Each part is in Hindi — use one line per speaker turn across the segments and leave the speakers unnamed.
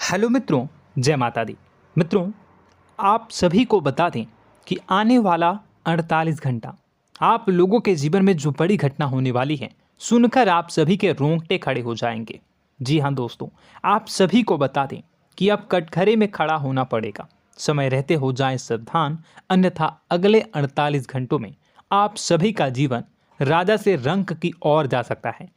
हेलो मित्रों, जय माता दी। मित्रों, आप सभी को बता दें कि आने वाला 48 घंटा आप लोगों के जीवन में जो बड़ी घटना होने वाली है, सुनकर आप सभी के रोंगटे खड़े हो जाएंगे। जी हाँ दोस्तों, आप सभी को बता दें कि अब कटघरे में खड़ा होना पड़ेगा। समय रहते हो जाएं सावधान, अन्यथा अगले 48 घंटों में आप सभी का जीवन राजा से रंक की ओर जा सकता है।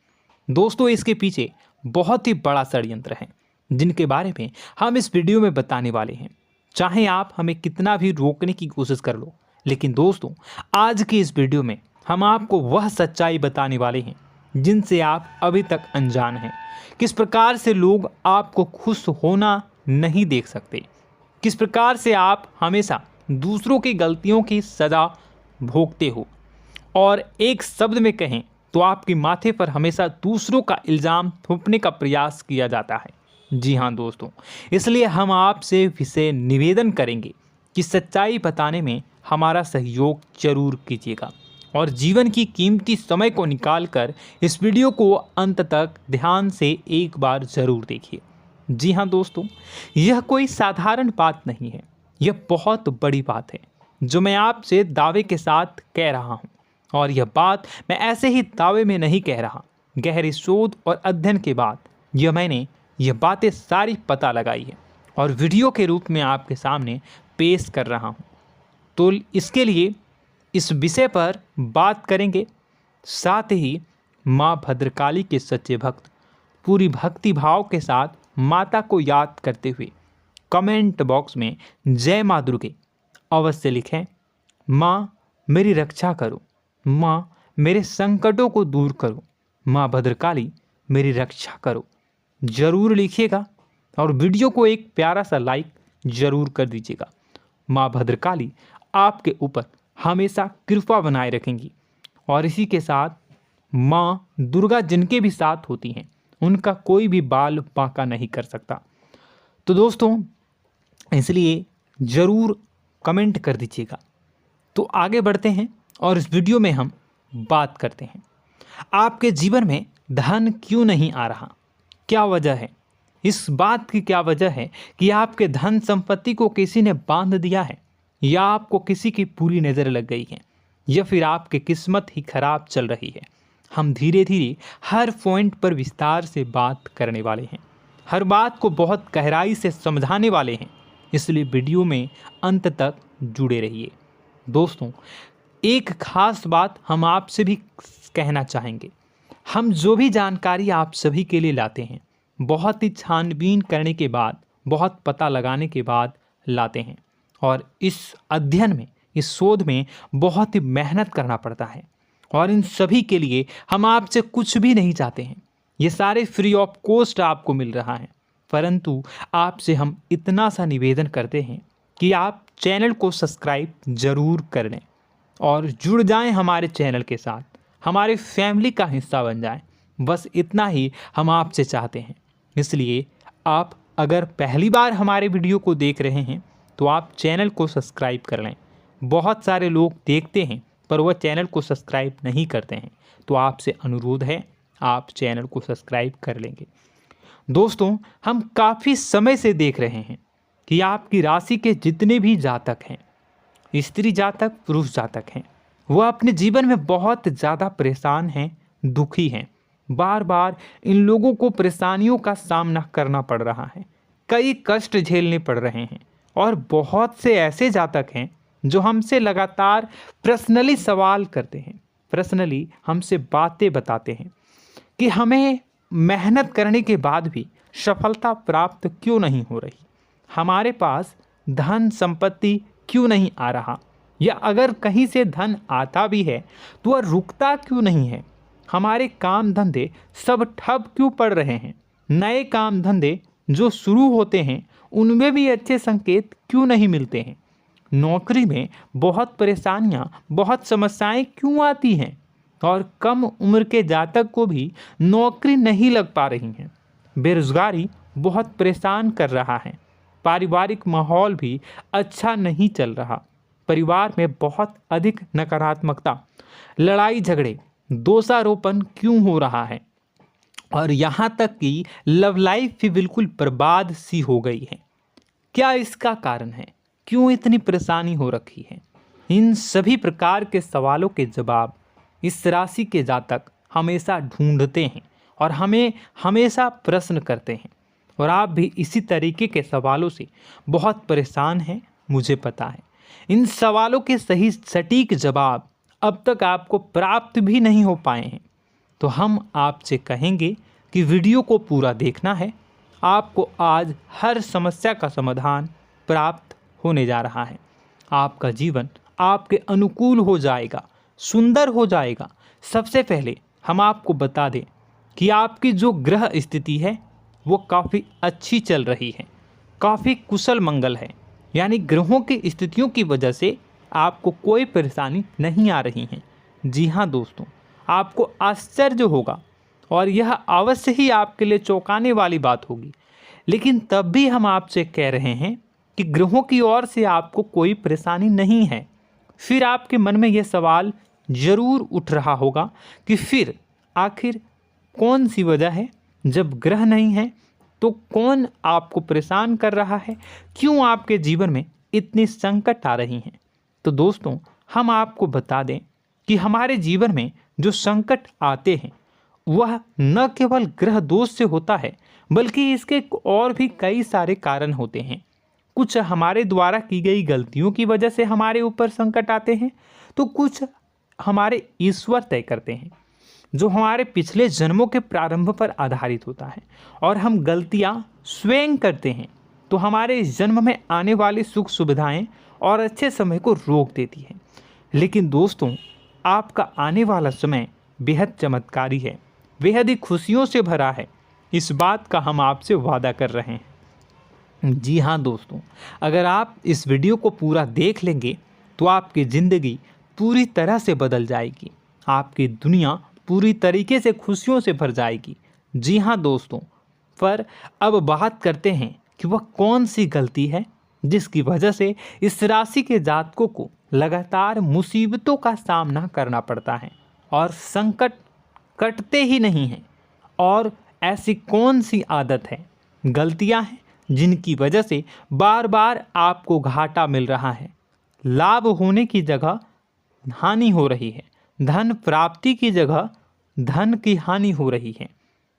दोस्तों, इसके पीछे बहुत ही बड़ा षड्यंत्र है जिनके बारे में हम इस वीडियो में बताने वाले हैं। चाहे आप हमें कितना भी रोकने की कोशिश कर लो, लेकिन दोस्तों आज की इस वीडियो में हम आपको वह सच्चाई बताने वाले हैं जिनसे आप अभी तक अनजान हैं। किस प्रकार से लोग आपको खुश होना नहीं देख सकते, किस प्रकार से आप हमेशा दूसरों की गलतियों की सज़ा भोगते हो, और एक शब्द में कहें तो आपके माथे पर हमेशा दूसरों का इल्ज़ाम थोपने का प्रयास किया जाता है। जी हाँ दोस्तों, इसलिए हम आपसे विशेष निवेदन करेंगे कि सच्चाई बताने में हमारा सहयोग जरूर कीजिएगा और जीवन की कीमती समय को निकालकर इस वीडियो को अंत तक ध्यान से एक बार ज़रूर देखिए। जी हाँ दोस्तों, यह कोई साधारण बात नहीं है, यह बहुत बड़ी बात है जो मैं आपसे दावे के साथ कह रहा हूँ। और यह बात मैं ऐसे ही दावे में नहीं कह रहा, गहरी शोध और अध्ययन के बाद मैंने यह बातें सारी पता लगाई है और वीडियो के रूप में आपके सामने पेश कर रहा हूँ। तो इसके लिए इस विषय पर बात करेंगे। साथ ही माँ भद्रकाली के सच्चे भक्त पूरी भक्ति भाव के साथ माता को याद करते हुए कमेंट बॉक्स में जय माँ दुर्गे अवश्य लिखें। माँ मेरी रक्षा करो, माँ मेरे संकटों को दूर करो, माँ भद्रकाली मेरी रक्षा करो, ज़रूर लिखिएगा और वीडियो को एक प्यारा सा लाइक ज़रूर कर दीजिएगा। माँ भद्रकाली आपके ऊपर हमेशा कृपा बनाए रखेंगी और इसी के साथ माँ दुर्गा जिनके भी साथ होती हैं उनका कोई भी बाल बांका नहीं कर सकता। तो दोस्तों, इसलिए ज़रूर कमेंट कर दीजिएगा। तो आगे बढ़ते हैं और इस वीडियो में हम बात करते हैं, आपके जीवन में धन क्यों नहीं आ रहा, क्या वजह है। इस बात की क्या वजह है कि आपके धन संपत्ति को किसी ने बांध दिया है, या आपको किसी की पूरी नज़र लग गई है, या फिर आपकी किस्मत ही खराब चल रही है। हम धीरे धीरे हर पॉइंट पर विस्तार से बात करने वाले हैं, हर बात को बहुत गहराई से समझाने वाले हैं, इसलिए वीडियो में अंत तक जुड़े रहिए। दोस्तों, एक खास बात हम आपसे भी कहना चाहेंगे, हम जो भी जानकारी आप सभी के लिए लाते हैं बहुत ही छानबीन करने के बाद, बहुत पता लगाने के बाद लाते हैं, और इस अध्ययन में, इस शोध में बहुत ही मेहनत करना पड़ता है। और इन सभी के लिए हम आपसे कुछ भी नहीं चाहते हैं, ये सारे फ्री ऑफ कॉस्ट आपको मिल रहा है। परंतु आपसे हम इतना सा निवेदन करते हैं कि आप चैनल को सब्सक्राइब ज़रूर कर लें और जुड़ जाएं हमारे चैनल के साथ, हमारे फैमिली का हिस्सा बन जाएं। बस इतना ही हम आपसे चाहते हैं। इसलिए आप अगर पहली बार हमारे वीडियो को देख रहे हैं तो आप चैनल को सब्सक्राइब कर लें। बहुत सारे लोग देखते हैं पर वह चैनल को सब्सक्राइब नहीं करते हैं, तो आपसे अनुरोध है आप चैनल को सब्सक्राइब कर लेंगे। दोस्तों, हम काफ़ी समय से देख रहे हैं कि आपकी राशि के जितने भी जातक हैं, स्त्री जातक पुरुष जातक हैं, वह अपने जीवन में बहुत ज़्यादा परेशान हैं, दुखी हैं। बार बार इन लोगों को परेशानियों का सामना करना पड़ रहा है, कई कष्ट झेलने पड़ रहे हैं। और बहुत से ऐसे जातक हैं जो हमसे लगातार पर्सनली सवाल करते हैं, पर्सनली हमसे बातें बताते हैं कि हमें मेहनत करने के बाद भी सफलता प्राप्त क्यों नहीं हो रही, हमारे पास धन संपत्ति क्यों नहीं आ रहा, या अगर कहीं से धन आता भी है तो वह रुकता क्यों नहीं है, हमारे काम धंधे सब ठप क्यों पड़ रहे हैं, नए काम धंधे जो शुरू होते हैं उनमें भी अच्छे संकेत क्यों नहीं मिलते हैं, नौकरी में बहुत परेशानियां, बहुत समस्याएं क्यों आती हैं, और कम उम्र के जातक को भी नौकरी नहीं लग पा रही हैं, बेरोजगारी बहुत परेशान कर रहा है, पारिवारिक माहौल भी अच्छा नहीं चल रहा, परिवार में बहुत अधिक नकारात्मकता, लड़ाई झगड़े, दोषारोपण क्यों हो रहा है, और यहाँ तक कि लव लाइफ भी बिल्कुल बर्बाद सी हो गई है। क्या इसका कारण है? क्यों इतनी परेशानी हो रखी है? इन सभी प्रकार के सवालों के जवाब इस राशि के जातक हमेशा ढूंढते हैं और हमें हमेशा प्रश्न करते हैं। और आप भी इसी तरीके के सवालों से बहुत परेशान हैं, मुझे पता है। इन सवालों के सही सटीक जवाब अब तक आपको प्राप्त भी नहीं हो पाए हैं। तो हम आपसे कहेंगे कि वीडियो को पूरा देखना है। आपको आज हर समस्या का समाधान प्राप्त होने जा रहा है। आपका जीवन आपके अनुकूल हो जाएगा, सुंदर हो जाएगा। सबसे पहले हम आपको बता दें कि आपकी जो ग्रह स्थिति है वो काफ़ी अच्छी चल रही है, काफ़ी कुशल मंगल है। यानी ग्रहों की स्थितियों की वजह से आपको कोई परेशानी नहीं आ रही है। जी हाँ दोस्तों, आपको आश्चर्य होगा और यह अवश्य ही आपके लिए चौंकाने वाली बात होगी। लेकिन तब भी हम आपसे कह रहे हैं कि ग्रहों की ओर से आपको कोई परेशानी नहीं है। फिर आपके मन में यह सवाल जरूर उठ रहा होगा कि फिर आखिर कौन सी वजह है? जब ग्रह नहीं है तो कौन आपको परेशान कर रहा है? क्यों आपके जीवन में इतनी संकट आ रही हैं? तो दोस्तों, हम आपको बता दें कि हमारे जीवन में जो संकट आते हैं वह न केवल ग्रह दोष से होता है, बल्कि इसके और भी कई सारे कारण होते हैं। कुछ हमारे द्वारा की गई गलतियों की वजह से हमारे ऊपर संकट आते हैं, तो कुछ हमारे ईश्वर तय करते हैं, जो हमारे पिछले जन्मों के प्रारंभ पर आधारित होता है। और हम गलतियां स्वयं करते हैं तो हमारे इस जन्म में आने वाली सुख सुविधाएं और अच्छे समय को रोक देती है। लेकिन दोस्तों, आपका आने वाला समय बेहद चमत्कारी है, बेहद ही खुशियों से भरा है। इस बात का हम आपसे वादा कर रहे हैं। जी हाँ दोस्तों, अगर आप इस वीडियो को पूरा देख लेंगे तो आपकी ज़िंदगी पूरी तरह से बदल जाएगी, आपकी दुनिया पूरी तरीके से खुशियों से भर जाएगी। जी हाँ दोस्तों, पर अब बात करते हैं कि वह कौन सी गलती है जिसकी वजह से इस राशि के जातकों को लगातार मुसीबतों का सामना करना पड़ता है और संकट कटते ही नहीं हैं। और ऐसी कौन सी आदत है, गलतियां हैं जिनकी वजह से बार बार आपको घाटा मिल रहा है, लाभ होने की जगह हानि हो रही है, धन प्राप्ति की जगह धन की हानि हो रही है,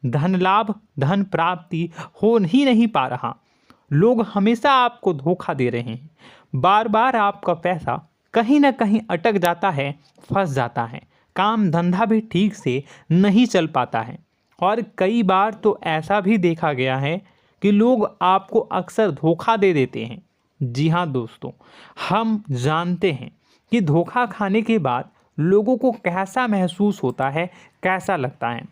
धन लाभ धन प्राप्ति हो ही नहीं पा रहा, लोग हमेशा आपको धोखा दे रहे हैं, बार बार आपका पैसा कहीं ना कहीं अटक जाता है, फंस जाता है, काम धंधा भी ठीक से नहीं चल पाता है। और कई बार तो ऐसा भी देखा गया है कि लोग आपको अक्सर धोखा दे देते हैं। जी हाँ दोस्तों, हम जानते हैं कि धोखा खाने के बाद लोगों को कैसा महसूस होता है, कैसा लगता है।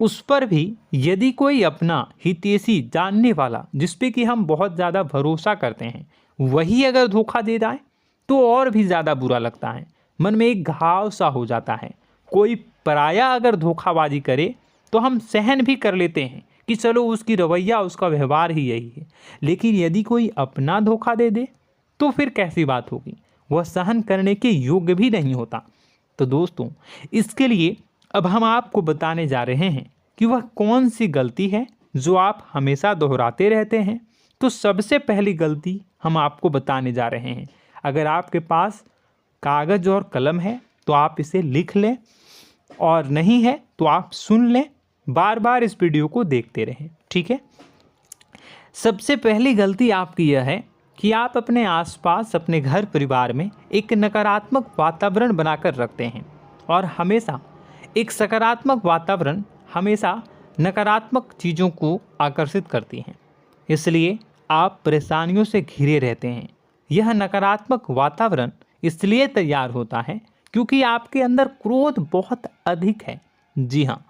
उस पर भी यदि कोई अपना हितैषी जानने वाला, जिस पे कि हम बहुत ज़्यादा भरोसा करते हैं, वही अगर धोखा दे जाए तो और भी ज़्यादा बुरा लगता है, मन में एक घाव सा हो जाता है। कोई पराया अगर धोखाबाजी करे तो हम सहन भी कर लेते हैं कि चलो उसकी रवैया, उसका व्यवहार ही यही है। लेकिन यदि कोई अपना धोखा दे दे तो फिर कैसी बात होगी, वह सहन करने के योग्य भी नहीं होता। तो दोस्तों, इसके लिए अब हम आपको बताने जा रहे हैं कि वह कौन सी गलती है जो आप हमेशा दोहराते रहते हैं। तो सबसे पहली गलती हम आपको बताने जा रहे हैं। अगर आपके पास कागज़ और कलम है तो आप इसे लिख लें, और नहीं है तो आप सुन लें, बार बार इस वीडियो को देखते रहें, ठीक है। सबसे पहली गलती आपकी यह है कि आप अपने आसपास, अपने घर परिवार में एक नकारात्मक वातावरण बनाकर रखते हैं। और हमेशा एक सकारात्मक वातावरण हमेशा नकारात्मक चीज़ों को आकर्षित करती हैं, इसलिए आप परेशानियों से घिरे रहते हैं। यह नकारात्मक वातावरण इसलिए तैयार होता है क्योंकि आपके अंदर क्रोध बहुत अधिक है। जी हाँ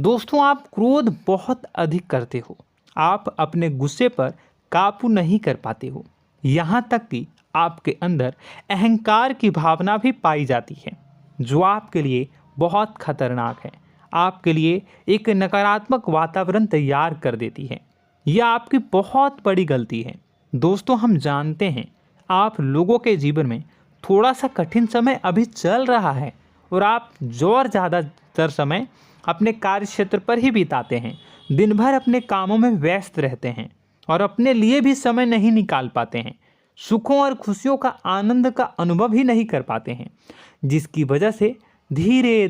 दोस्तों, आप क्रोध बहुत अधिक करते हो, आप अपने गुस्से पर काबू नहीं कर पाते हो, यहाँ तक कि आपके अंदर अहंकार की भावना भी पाई जाती है, जो आपके लिए बहुत खतरनाक है, आपके लिए एक नकारात्मक वातावरण तैयार कर देती है। यह आपकी बहुत बड़ी गलती है। दोस्तों, हम जानते हैं आप लोगों के जीवन में थोड़ा सा कठिन समय अभी चल रहा है और आप और ज़्यादा अधिकतर समय अपने कार्य क्षेत्र पर ही बिताते हैं, दिन भर अपने कामों में व्यस्त रहते हैं और अपने लिए भी समय नहीं निकाल पाते हैं, सुखों और खुशियों का आनंद का अनुभव ही नहीं कर पाते हैं, जिसकी वजह से धीरे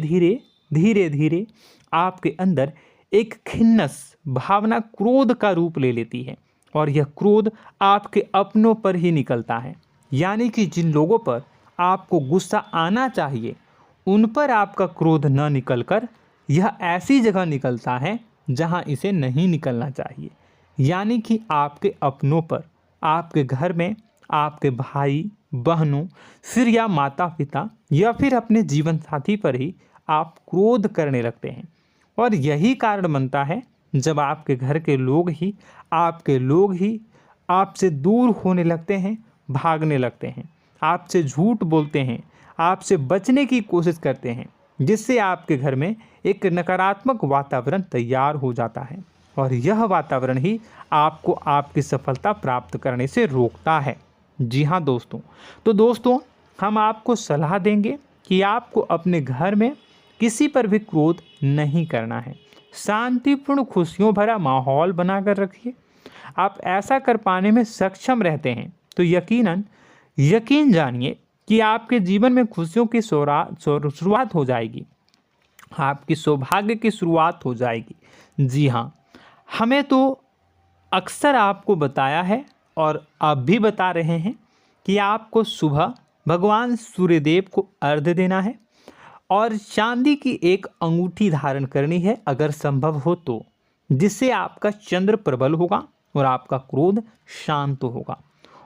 धीरे आपके अंदर एक खिन्नस भावना क्रोध का रूप ले लेती है और यह क्रोध आपके अपनों पर ही निकलता है। यानी कि जिन लोगों पर आपको गुस्सा आना चाहिए उन पर आपका क्रोध न निकलकर यह ऐसी जगह निकलता है जहां इसे नहीं निकलना चाहिए। यानी कि आपके अपनों पर, आपके घर में आपके भाई बहनों, फिर या माता पिता या फिर अपने जीवन साथी पर ही आप क्रोध करने लगते हैं। और यही कारण बनता है जब आपके घर के लोग ही आपसे दूर होने लगते हैं, भागने लगते हैं, आपसे झूठ बोलते हैं, आपसे बचने की कोशिश करते हैं, जिससे आपके घर में एक नकारात्मक वातावरण तैयार हो जाता है और यह वातावरण ही आपको आपकी सफलता प्राप्त करने से रोकता है। जी हाँ दोस्तों, तो दोस्तों हम आपको सलाह देंगे कि आपको अपने घर में किसी पर भी क्रोध नहीं करना है। शांतिपूर्ण खुशियों भरा माहौल बनाकर रखिए। आप ऐसा कर पाने में सक्षम रहते हैं तो यकीन जानिए कि आपके जीवन में खुशियों की शुरुआत हो जाएगी, आपकी सौभाग्य की शुरुआत हो जाएगी। जी हाँ, हमें तो अक्सर आपको बताया है और आप भी बता रहे हैं कि आपको सुबह भगवान सूर्यदेव को अर्घ्य देना है और चांदी की एक अंगूठी धारण करनी है अगर संभव हो तो, जिससे आपका चंद्र प्रबल होगा और आपका क्रोध शांत होगा।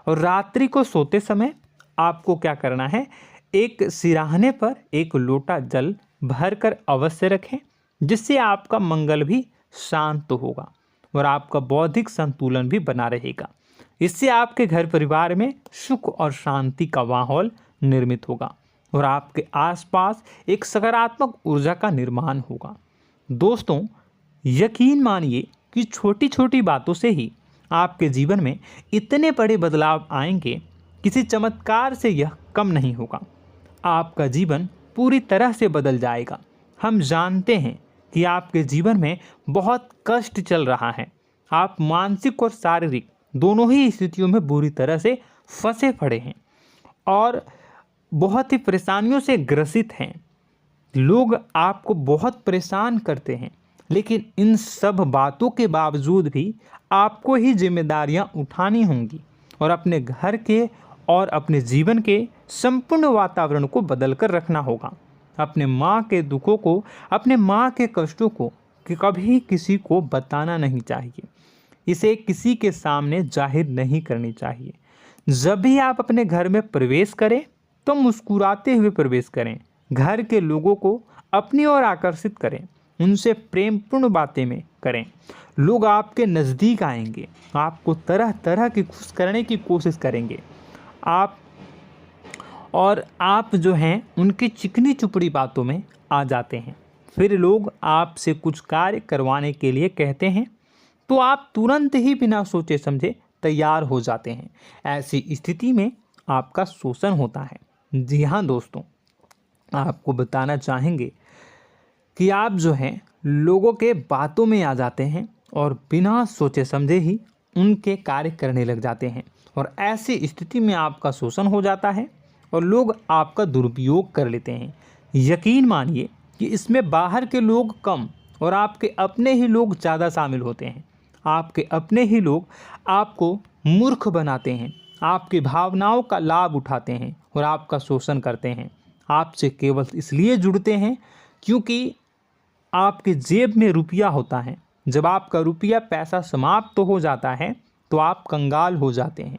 और रात्रि को सोते समय आपको क्या करना है, एक सिराहने पर एक लोटा जल भरकर अवश्य रखें, जिससे आपका मंगल भी शांत होगा और आपका बौद्धिक संतुलन भी बना रहेगा। इससे आपके घर परिवार में सुख और शांति का माहौल निर्मित होगा और आपके आसपास एक सकारात्मक ऊर्जा का निर्माण होगा। दोस्तों यकीन मानिए कि छोटी छोटी बातों से ही आपके जीवन में इतने बड़े बदलाव आएंगे, किसी चमत्कार से यह कम नहीं होगा। आपका जीवन पूरी तरह से बदल जाएगा। हम जानते हैं कि आपके जीवन में बहुत कष्ट चल रहा है, आप मानसिक और शारीरिक दोनों ही स्थितियों में बुरी तरह से फंसे पड़े हैं और बहुत ही परेशानियों से ग्रसित हैं। लोग आपको बहुत परेशान करते हैं, लेकिन इन सब बातों के बावजूद भी आपको ही जिम्मेदारियां उठानी होंगी और अपने घर के और अपने जीवन के संपूर्ण वातावरण को बदल कर रखना होगा। अपने माँ के दुखों को, अपने माँ के कष्टों को कभी किसी को बताना नहीं चाहिए, इसे किसी के सामने जाहिर नहीं करनी चाहिए। जब भी आप अपने घर में प्रवेश करें तो मुस्कुराते हुए प्रवेश करें, घर के लोगों को अपनी ओर आकर्षित करें, उनसे प्रेमपूर्ण बातें में करें। लोग आपके नज़दीक आएंगे, आपको तरह तरह की खुश करने की कोशिश करेंगे। आप जो हैं उनकी चिकनी चुपड़ी बातों में आ जाते हैं। फिर लोग आपसे कुछ कार्य करवाने के लिए कहते हैं तो आप तुरंत ही बिना सोचे समझे तैयार हो जाते हैं। ऐसी स्थिति में आपका शोषण होता है। जी हाँ दोस्तों, आपको बताना चाहेंगे कि आप जो हैं लोगों के बातों में आ जाते हैं और बिना सोचे समझे ही उनके कार्य करने लग जाते हैं और ऐसी स्थिति में आपका शोषण हो जाता है और लोग आपका दुरुपयोग कर लेते हैं। यकीन मानिए कि इसमें बाहर के लोग कम और आपके अपने ही लोग ज़्यादा शामिल होते हैं। आपके अपने ही लोग आपको मूर्ख बनाते हैं, आपकी भावनाओं का लाभ उठाते हैं और आपका शोषण करते हैं। आपसे केवल इसलिए जुड़ते हैं क्योंकि आपके जेब में रुपया होता है। जब आपका रुपया पैसा समाप्त हो जाता है तो आप कंगाल हो जाते हैं,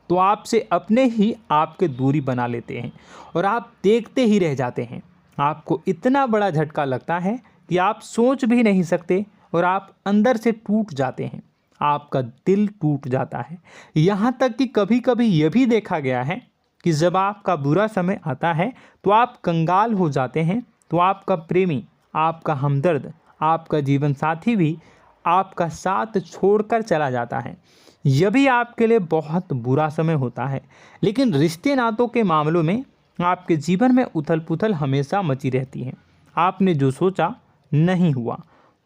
तो आपसे अपने ही आपके दूरी बना लेते हैं और आप देखते ही रह जाते हैं। आपको इतना बड़ा झटका लगता है कि आप सोच भी नहीं सकते और आप अंदर से टूट जाते हैं, आपका दिल टूट जाता है। यहाँ तक कि कभी कभी यह भी देखा गया है कि जब आपका बुरा समय आता है तो आप कंगाल हो जाते हैं, तो आपका प्रेमी, आपका हमदर्द, आपका जीवन साथी भी आपका साथ छोड़कर चला जाता है। यह भी आपके लिए बहुत बुरा समय होता है। लेकिन रिश्ते नातों के मामलों में आपके जीवन में उथल पुथल हमेशा मची रहती है। आपने जो सोचा नहीं हुआ।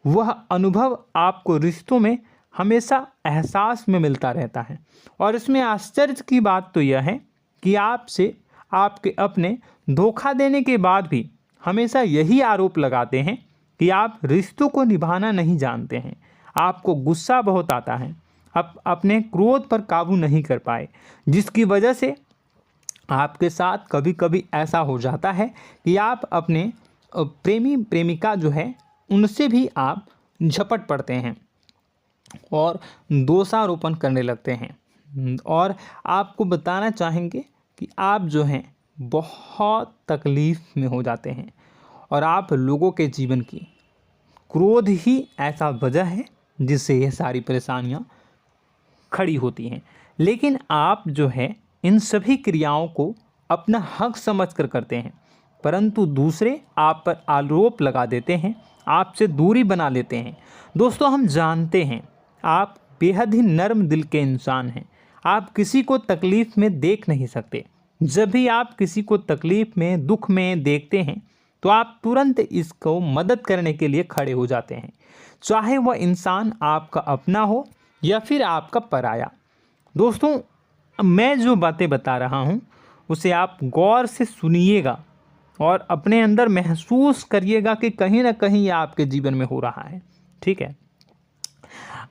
वह अनुभव आपको रिश्तों में हमेशा एहसास में मिलता रहता है। और इसमें आश्चर्य की बात तो यह है कि आपसे आपके अपने धोखा देने के बाद भी हमेशा यही आरोप लगाते हैं कि आप रिश्तों को निभाना नहीं जानते हैं। आपको गुस्सा बहुत आता है, आप अपने क्रोध पर काबू नहीं कर पाए, जिसकी वजह से आपके साथ कभी कभी ऐसा हो जाता है कि आप अपने प्रेमी प्रेमिका जो है उनसे भी आप झपट पड़ते हैं और दोषारोपण करने लगते हैं। और आपको बताना चाहेंगे कि आप जो हैं बहुत तकलीफ़ में हो जाते हैं और आप लोगों के जीवन की क्रोध ही ऐसा वजह है जिससे ये सारी परेशानियां खड़ी होती हैं। लेकिन आप जो है इन सभी क्रियाओं को अपना हक समझकर करते हैं, परंतु दूसरे आप पर आरोप लगा देते हैं, आपसे दूरी बना लेते हैं। दोस्तों, हम जानते हैं आप बेहद ही नर्म दिल के इंसान हैं। आप किसी को तकलीफ़ में देख नहीं सकते। जब भी आप किसी को तकलीफ़ में, दुख में देखते हैं तो आप तुरंत इसको मदद करने के लिए खड़े हो जाते हैं, चाहे वह इंसान आपका अपना हो या फिर आपका पराया। दोस्तों, मैं जो बातें बता रहा हूँ उसे आप गौर से सुनिएगा और अपने अंदर महसूस करिएगा कि कहीं ना कहीं ये आपके जीवन में हो रहा है। ठीक है,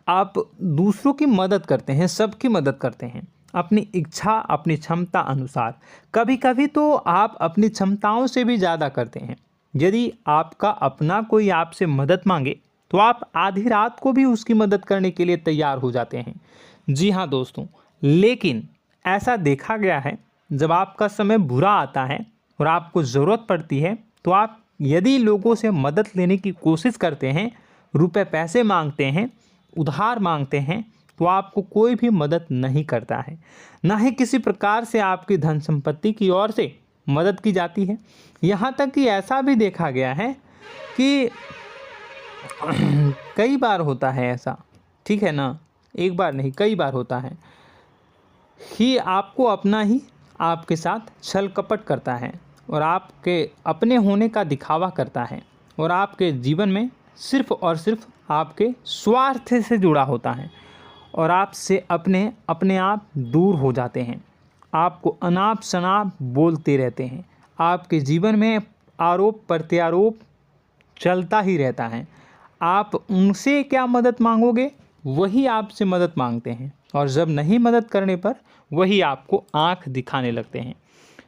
आप दूसरों की मदद करते हैं, सबकी मदद करते हैं अपनी इच्छा, अपनी क्षमता अनुसार। कभी कभी तो आप अपनी क्षमताओं से भी ज़्यादा करते हैं। यदि आपका अपना कोई आपसे मदद मांगे तो आप आधी रात को भी उसकी मदद करने के लिए तैयार हो जाते हैं। जी हाँ दोस्तों, लेकिन ऐसा देखा गया है जब आपका समय बुरा आता है और आपको ज़रूरत पड़ती है तो आप यदि लोगों से मदद लेने की कोशिश करते हैं, रुपए पैसे मांगते हैं, उधार मांगते हैं, तो आपको कोई भी मदद नहीं करता है। ना ही किसी प्रकार से आपकी धन संपत्ति की ओर से मदद की जाती है। यहाँ तक कि ऐसा भी देखा गया है कि कई बार होता है ऐसा, ठीक है ना, एक बार नहीं कई बार होता है कि आपको अपना ही आपके साथ छल कपट करता है और आपके अपने होने का दिखावा करता है और आपके जीवन में सिर्फ और सिर्फ आपके स्वार्थ से जुड़ा होता है और आपसे अपने आप दूर हो जाते हैं। आपको अनाप शनाप बोलते रहते हैं। आपके जीवन में आरोप प्रत्यारोप चलता ही रहता है। आप उनसे क्या मदद मांगोगे, वही आपसे मदद मांगते हैं और जब नहीं मदद करने पर वही आपको आंख दिखाने लगते हैं।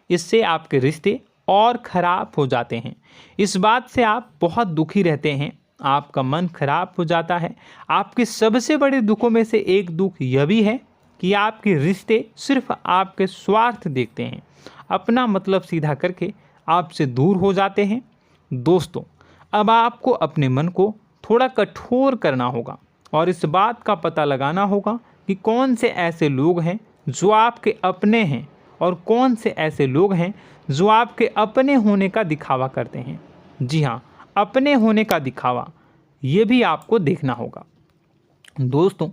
इससे आपके रिश्ते और ख़राब हो जाते हैं। इस बात से आप बहुत दुखी रहते हैं, आपका मन खराब हो जाता है। आपके सबसे बड़े दुखों में से एक दुख यह भी है कि आपके रिश्ते सिर्फ आपके स्वार्थ देखते हैं, अपना मतलब सीधा करके आपसे दूर हो जाते हैं। दोस्तों, अब आपको अपने मन को थोड़ा कठोर करना होगा और इस बात का पता लगाना होगा कि कौन से ऐसे लोग हैं जो आपके अपने हैं और कौन से ऐसे लोग हैं जो आपके अपने होने का दिखावा करते हैं। जी हाँ, अपने होने का दिखावा, ये भी आपको देखना होगा। दोस्तों,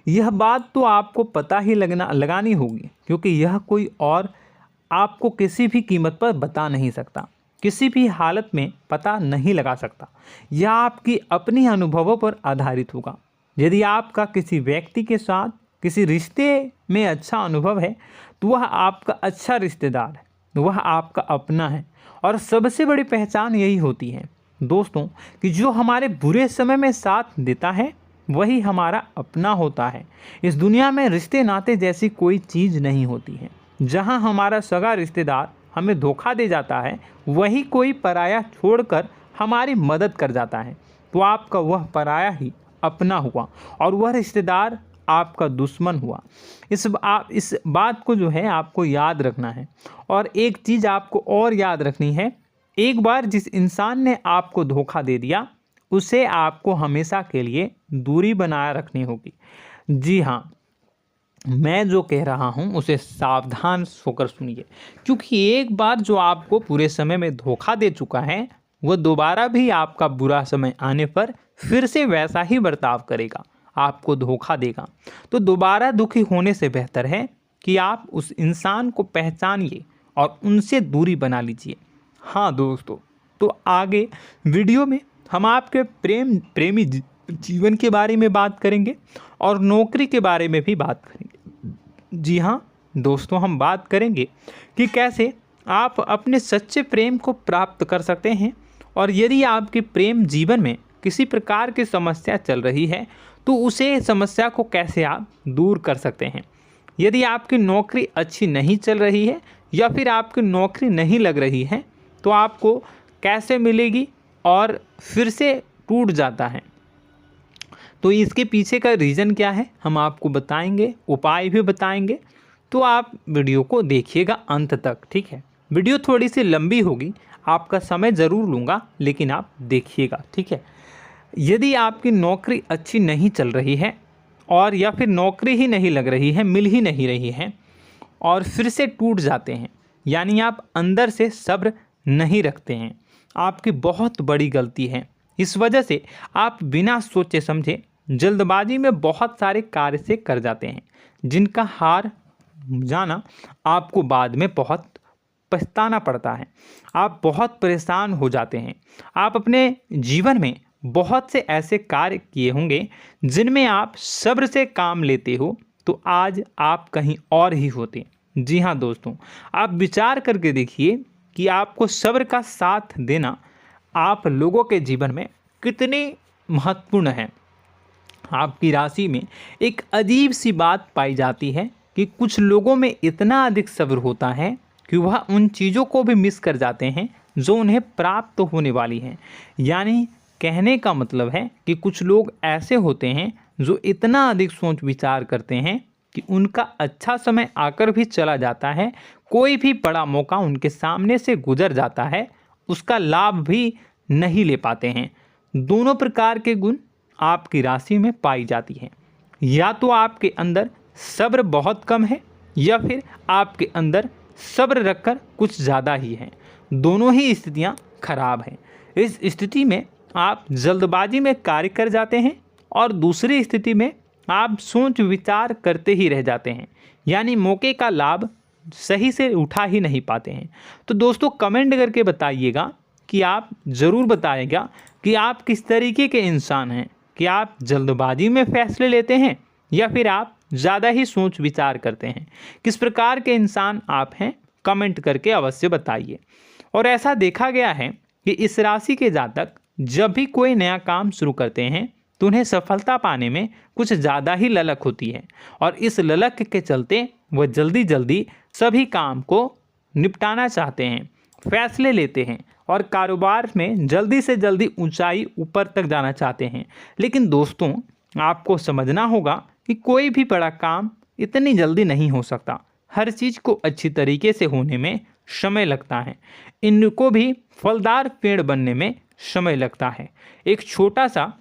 यह बात तो आपको पता ही लगानी होगी, क्योंकि यह कोई और आपको किसी भी कीमत पर बता नहीं सकता, किसी भी हालत में पता नहीं लगा सकता। यह आपकी अपनी अनुभवों पर आधारित होगा। यदि आपका किसी व्यक्ति के साथ किसी रिश्ते में अच्छा अनुभव है तो वह आपका अच्छा रिश्तेदार है, वह आपका अपना है। और सबसे बड़ी पहचान यही होती है दोस्तों कि जो हमारे बुरे समय में साथ देता है वही हमारा अपना होता है। इस दुनिया में रिश्ते नाते जैसी कोई चीज़ नहीं होती है। जहां हमारा सगा रिश्तेदार हमें धोखा दे जाता है, वही कोई पराया छोड़कर हमारी मदद कर जाता है, तो आपका वह पराया ही अपना हुआ और वह रिश्तेदार आपका दुश्मन हुआ। इस बात को जो है आपको याद रखना है। और एक चीज़ आपको और याद रखनी है, एक बार जिस इंसान ने आपको धोखा दे दिया उसे आपको हमेशा के लिए दूरी बनाए रखनी होगी। जी हाँ, मैं जो कह रहा हूँ उसे सावधान होकर सुनिए, क्योंकि एक बार जो आपको पूरे समय में धोखा दे चुका है वह दोबारा भी आपका बुरा समय आने पर फिर से वैसा ही बर्ताव करेगा, आपको धोखा देगा। तो दोबारा दुखी होने से बेहतर है कि आप उस इंसान को पहचानिए और उनसे दूरी बना लीजिए। हाँ दोस्तों, तो आगे वीडियो में हम आपके प्रेमी जीवन के बारे में बात करेंगे और नौकरी के बारे में भी बात करेंगे। जी हाँ दोस्तों, हम बात करेंगे कि कैसे आप अपने सच्चे प्रेम को प्राप्त कर सकते हैं, और यदि आपके प्रेम जीवन में किसी प्रकार की समस्या चल रही है तो उसे समस्या को कैसे आप दूर कर सकते हैं। यदि आपकी नौकरी अच्छी नहीं चल रही है या फिर आपकी नौकरी नहीं लग रही है तो आपको कैसे मिलेगी और फिर से टूट जाता है, तो इसके पीछे का रीज़न क्या है हम आपको बताएंगे, उपाय भी बताएंगे। तो आप वीडियो को देखिएगा अंत तक, ठीक है। वीडियो थोड़ी सी लंबी होगी, आपका समय ज़रूर लूँगा, लेकिन आप देखिएगा, ठीक है। यदि आपकी नौकरी अच्छी नहीं चल रही है और या फिर नौकरी ही नहीं लग रही है, मिल ही नहीं रही है और फिर से टूट जाते हैं, यानी आप अंदर से सब्र नहीं रखते हैं, आपकी बहुत बड़ी गलती है। इस वजह से आप बिना सोचे समझे जल्दबाजी में बहुत सारे कार्य से कर जाते हैं, जिनका हार जाना आपको बाद में बहुत पछताना पड़ता है। आप बहुत परेशान हो जाते हैं। आप अपने जीवन में बहुत से ऐसे कार्य किए होंगे जिनमें आप सब्र से काम लेते हो, तो आज आप कहीं और ही होते। जी हाँ दोस्तों, आप विचार करके देखिए कि आपको सब्र का साथ देना आप लोगों के जीवन में कितने महत्वपूर्ण है। आपकी राशि में एक अजीब सी बात पाई जाती है कि कुछ लोगों में इतना अधिक सब्र होता है कि वह उन चीज़ों को भी मिस कर जाते हैं जो उन्हें प्राप्त होने वाली हैं। यानी कहने का मतलब है कि कुछ लोग ऐसे होते हैं जो इतना अधिक सोच विचार करते हैं कि उनका अच्छा समय आकर भी चला जाता है, कोई भी बड़ा मौका उनके सामने से गुजर जाता है, उसका लाभ भी नहीं ले पाते हैं। दोनों प्रकार के गुण आपकी राशि में पाई जाती हैं। या तो आपके अंदर सब्र बहुत कम है या फिर आपके अंदर सब्र रखकर कुछ ज़्यादा ही है। दोनों ही स्थितियाँ खराब हैं। इस स्थिति में आप जल्दबाजी में कार्य कर जाते हैं और दूसरी स्थिति में आप सोच विचार करते ही रह जाते हैं, यानी मौके का लाभ सही से उठा ही नहीं पाते हैं। तो दोस्तों कमेंट करके बताइएगा कि आप ज़रूर बताइएगा कि आप किस तरीके के इंसान हैं, कि आप जल्दबाजी में फैसले लेते हैं या फिर आप ज़्यादा ही सोच विचार करते हैं। किस प्रकार के इंसान आप हैं, कमेंट करके अवश्य बताइए। और ऐसा देखा गया है कि इस राशि के जातक जब भी कोई नया काम शुरू करते हैं तो उन्हें सफलता पाने में कुछ ज़्यादा ही ललक होती है, और इस ललक के चलते वह जल्दी जल्दी सभी काम को निपटाना चाहते हैं, फैसले लेते हैं और कारोबार में जल्दी से जल्दी ऊंचाई ऊपर तक जाना चाहते हैं। लेकिन दोस्तों आपको समझना होगा कि कोई भी बड़ा काम इतनी जल्दी नहीं हो सकता। हर चीज़ को अच्छी तरीके से होने में समय लगता है। इनको भी फलदार पेड़ बनने में समय लगता है। एक छोटा सा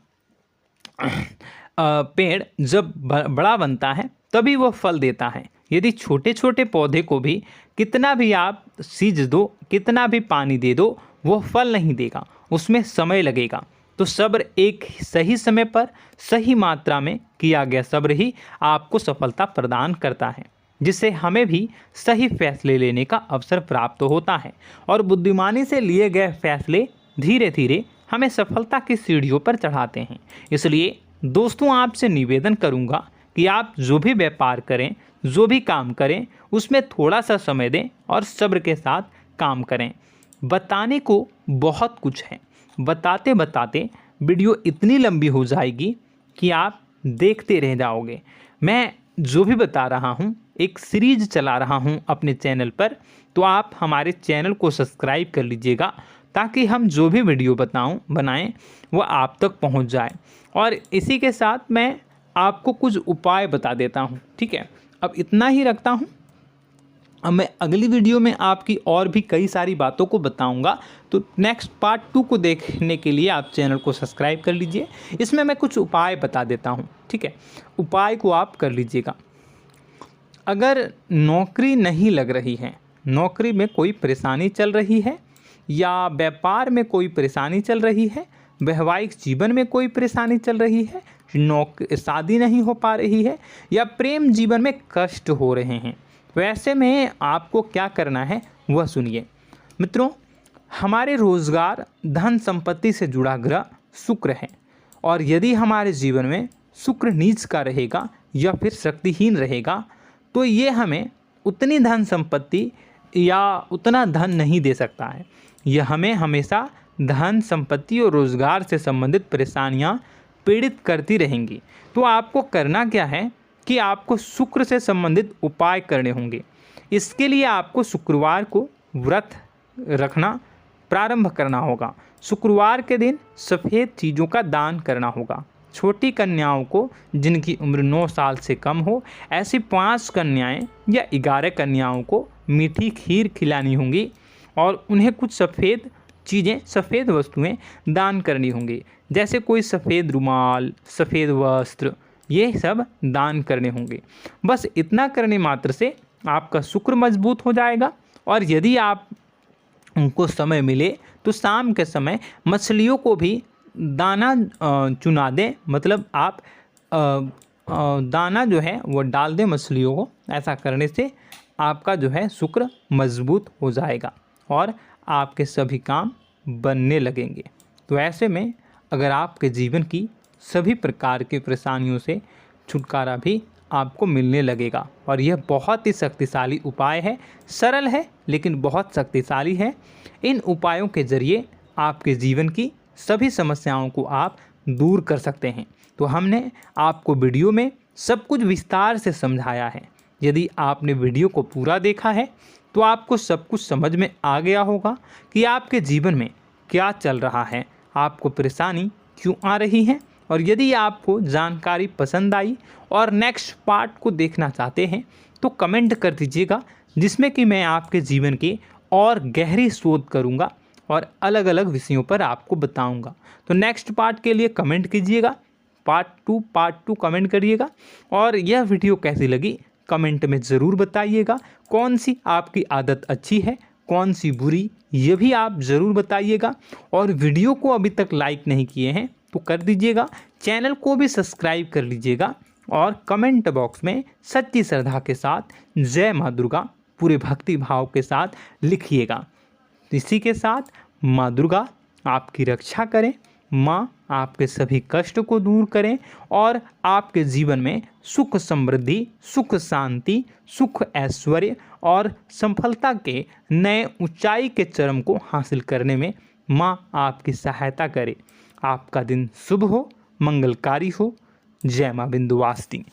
पेड़ जब बड़ा बनता है तभी वह फल देता है। यदि छोटे छोटे पौधे को भी कितना भी आप सींच दो, कितना भी पानी दे दो, वो फल नहीं देगा, उसमें समय लगेगा। तो सब्र एक सही समय पर सही मात्रा में किया गया सब्र ही आपको सफलता प्रदान करता है, जिससे हमें भी सही फैसले लेने का अवसर प्राप्त होता है। और बुद्धिमानी से लिए गए फैसले धीरे धीरे हमें सफलता की सीढ़ियों पर चढ़ाते हैं। इसलिए दोस्तों आपसे निवेदन करूंगा कि आप जो भी व्यापार करें, जो भी काम करें, उसमें थोड़ा सा समय दें और सब्र के साथ काम करें। बताने को बहुत कुछ है, बताते बताते वीडियो इतनी लंबी हो जाएगी कि आप देखते रह जाओगे। मैं जो भी बता रहा हूँ एक सीरीज चला रहा हूँ अपने चैनल पर, तो आप हमारे चैनल को सब्सक्राइब कर लीजिएगा ताकि हम जो भी वीडियो बनाएं वो आप तक पहुँच जाए। और इसी के साथ मैं आपको कुछ उपाय बता देता हूँ, ठीक है। अब इतना ही रखता हूँ। अब मैं अगली वीडियो में आपकी और भी कई सारी बातों को बताऊंगा, तो नेक्स्ट पार्ट 2 को देखने के लिए आप चैनल को सब्सक्राइब कर लीजिए। इसमें मैं कुछ उपाय बता देता हूं, ठीक है। उपाय को आप कर लीजिएगा। अगर नौकरी नहीं लग रही है, नौकरी में कोई परेशानी चल रही है, या व्यापार में कोई परेशानी चल रही है, वैवाहिक जीवन में कोई परेशानी चल रही है, शादी नहीं हो पा रही है, या प्रेम जीवन में कष्ट हो रहे हैं, वैसे में आपको क्या करना है वह सुनिए। मित्रों, हमारे रोजगार धन संपत्ति से जुड़ा ग्रह शुक्र है, और यदि हमारे जीवन में शुक्र नीच का रहेगा या फिर शक्तिहीन रहेगा तो ये हमें उतनी धन संपत्ति या उतना धन नहीं दे सकता है। यह हमें हमेशा धन संपत्ति और रोजगार से संबंधित परेशानियां पीड़ित करती रहेंगी। तो आपको करना क्या है कि आपको शुक्र से संबंधित उपाय करने होंगे। इसके लिए आपको शुक्रवार को व्रत रखना प्रारंभ करना होगा। शुक्रवार के दिन सफ़ेद चीज़ों का दान करना होगा। छोटी कन्याओं को जिनकी उम्र 9 साल से कम हो, ऐसी 5 कन्याएं या 11 कन्याओं को मीठी खीर खिलानी होंगी और उन्हें कुछ सफ़ेद चीज़ें, सफ़ेद वस्तुएं दान करनी होंगी, जैसे कोई सफ़ेद रुमाल, सफ़ेद वस्त्र, ये सब दान करने होंगे। बस इतना करने मात्र से आपका शुक्र मजबूत हो जाएगा। और यदि आप उनको समय मिले तो शाम के समय मछलियों को भी दाना चुना दें, मतलब आप दाना जो है वो डाल दें मछलियों को। ऐसा करने से आपका जो है शुक्र मजबूत हो जाएगा और आपके सभी काम बनने लगेंगे। तो ऐसे में अगर आपके जीवन की सभी प्रकार की परेशानियों से छुटकारा भी आपको मिलने लगेगा। और यह बहुत ही शक्तिशाली उपाय है, सरल है लेकिन बहुत शक्तिशाली है। इन उपायों के ज़रिए आपके जीवन की सभी समस्याओं को आप दूर कर सकते हैं। तो हमने आपको वीडियो में सब कुछ विस्तार से समझाया है। यदि आपने वीडियो को पूरा देखा है तो आपको सब कुछ समझ में आ गया होगा कि आपके जीवन में क्या चल रहा है, आपको परेशानी क्यों आ रही है। और यदि आपको जानकारी पसंद आई और नेक्स्ट पार्ट को देखना चाहते हैं तो कमेंट कर दीजिएगा, जिसमें कि मैं आपके जीवन की और गहरी शोध करूंगा और अलग अलग विषयों पर आपको बताऊंगा। तो नेक्स्ट पार्ट के लिए कमेंट कीजिएगा, पार्ट टू कमेंट करिएगा। और यह वीडियो कैसी लगी कमेंट में ज़रूर बताइएगा। कौन सी आपकी आदत अच्छी है, कौन सी बुरी, ये भी आप ज़रूर बताइएगा। और वीडियो को अभी तक लाइक नहीं किए हैं तो कर दीजिएगा, चैनल को भी सब्सक्राइब कर लीजिएगा और कमेंट बॉक्स में सच्ची श्रद्धा के साथ जय माँ दुर्गा पूरे भक्ति भाव के साथ लिखिएगा। इसी के साथ माँ दुर्गा आपकी रक्षा करें, माँ आपके सभी कष्ट को दूर करें और आपके जीवन में सुख समृद्धि, सुख शांति, सुख ऐश्वर्य और सफलता के नए ऊंचाई के चरम को हासिल करने में माँ आपकी सहायता करे। आपका दिन शुभ हो, मंगलकारी हो। जय माँ विंध्यवासिनी।